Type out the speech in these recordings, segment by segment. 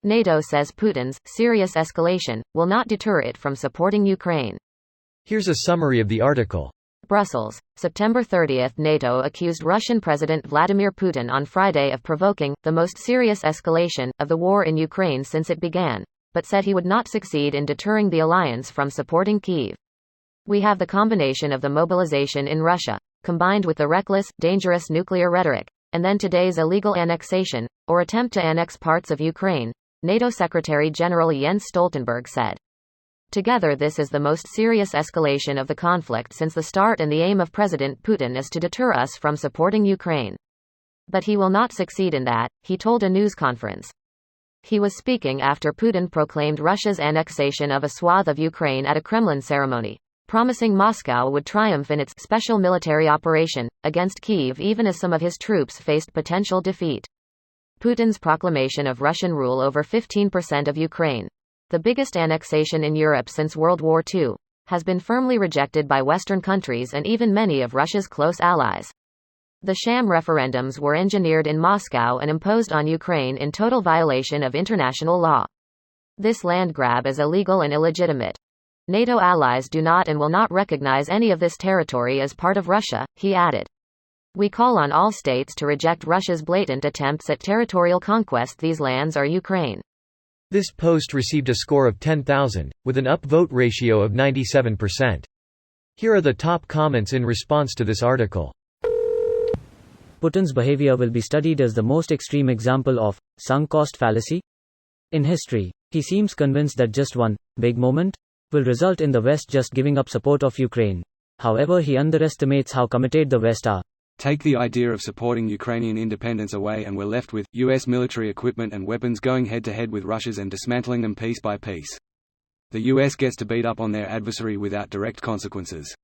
NATO says Putin's serious escalation will not deter it from supporting Ukraine. Here's a summary of the article. Brussels, September 30. NATO accused Russian President Vladimir Putin on Friday of provoking the most serious escalation of the war in Ukraine since it began, but said he would not succeed in deterring the alliance from supporting Kyiv. We have the combination of the mobilization in Russia, combined with the reckless, dangerous nuclear rhetoric, and then today's illegal annexation, or attempt to annex parts of Ukraine, NATO Secretary-General Jens Stoltenberg said. Together this is the most serious escalation of the conflict since the start, and the aim of President Putin is to deter us from supporting Ukraine. But he will not succeed in that, he told a news conference. He was speaking after Putin proclaimed Russia's annexation of a swath of Ukraine at a Kremlin ceremony, promising Moscow would triumph in its special military operation against Kyiv even as some of his troops faced potential defeat. Putin's proclamation of Russian rule over 15% of Ukraine, the biggest annexation in Europe since World War II, has been firmly rejected by Western countries and even many of Russia's close allies. The sham referendums were engineered in Moscow and imposed on Ukraine in total violation of international law. This land grab is illegal and illegitimate. NATO allies do not and will not recognize any of this territory as part of Russia, he added. We call on all states to reject Russia's blatant attempts at territorial conquest. These lands are Ukraine. This post received a score of 10,000, with an upvote ratio of 97%. Here are the top comments in response to this article. Putin's behavior will be studied as the most extreme example of sunk cost fallacy. In history, he seems convinced that just one big moment will result in the West just giving up support of Ukraine. However, he underestimates how committed the West are. Take the idea of supporting Ukrainian independence away and we're left with US military equipment and weapons going head-to-head with Russia's and dismantling them piece by piece. The US gets to beat up on their adversary without direct consequences.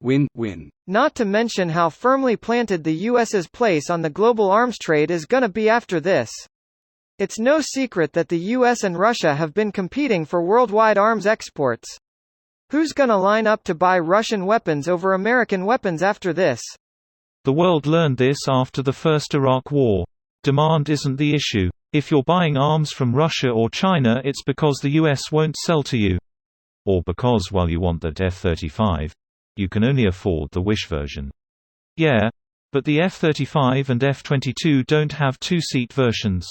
Win-win. Not to mention how firmly planted the US's place on the global arms trade is gonna be after this. It's no secret that the US and Russia have been competing for worldwide arms exports. Who's gonna line up to buy Russian weapons over American weapons after this? The world learned this after the first Iraq War. Demand isn't the issue. If you're buying arms from Russia or China, it's because the US won't sell to you. Or because, while you want that F-35, you can only afford the Wish version. Yeah, but the F-35 and F-22 don't have two-seat versions.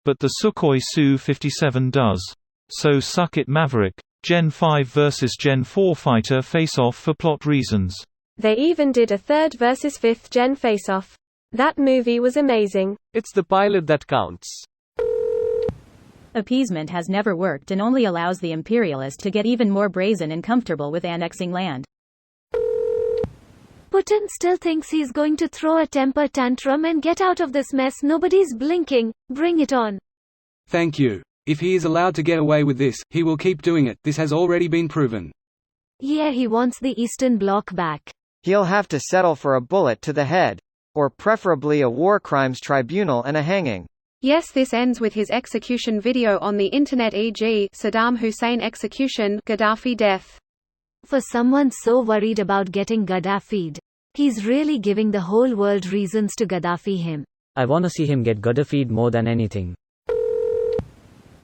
But the Sukhoi Su-57 does. So suck it, Maverick. Gen 5 vs Gen 4 fighter face-off for plot reasons. They even did a 3rd versus 5th gen face-off. That movie was amazing. It's the pilot that counts. Appeasement has never worked and only allows the imperialist to get even more brazen and comfortable with annexing land. Putin still thinks he's going to throw a temper tantrum and get out of this mess. Nobody's blinking. Bring it on. Thank you. If he is allowed to get away with this, he will keep doing it. This has already been proven. Yeah, he wants the Eastern Bloc back. He'll have to settle for a bullet to the head. Or preferably a war crimes tribunal and a hanging. Yes, this ends with his execution video on the internet, e.g., Saddam Hussein execution, Gaddafi death. For someone so worried about getting Gaddafi'd, he's really giving the whole world reasons to Gaddafi him. I wanna see him get Gaddafi'd more than anything.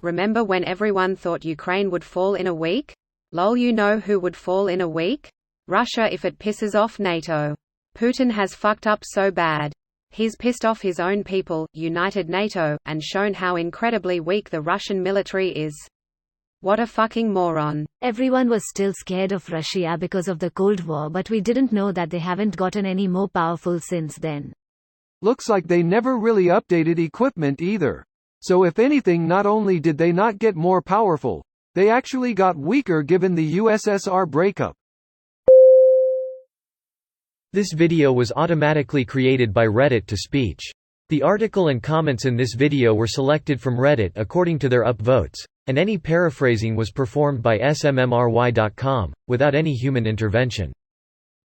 Remember when everyone thought Ukraine would fall in a week? Lol, you know who would fall in a week? Russia, if it pisses off NATO. Putin has fucked up so bad. He's pissed off his own people, united NATO, and shown how incredibly weak the Russian military is. What a fucking moron. Everyone was still scared of Russia because of the Cold War, but we didn't know that they haven't gotten any more powerful since then. Looks like they never really updated equipment either. So if anything, not only did they not get more powerful, they actually got weaker given the USSR breakup. This video was automatically created by Reddit to speech. The article and comments in this video were selected from Reddit according to their upvotes, and any paraphrasing was performed by smmry.com, without any human intervention.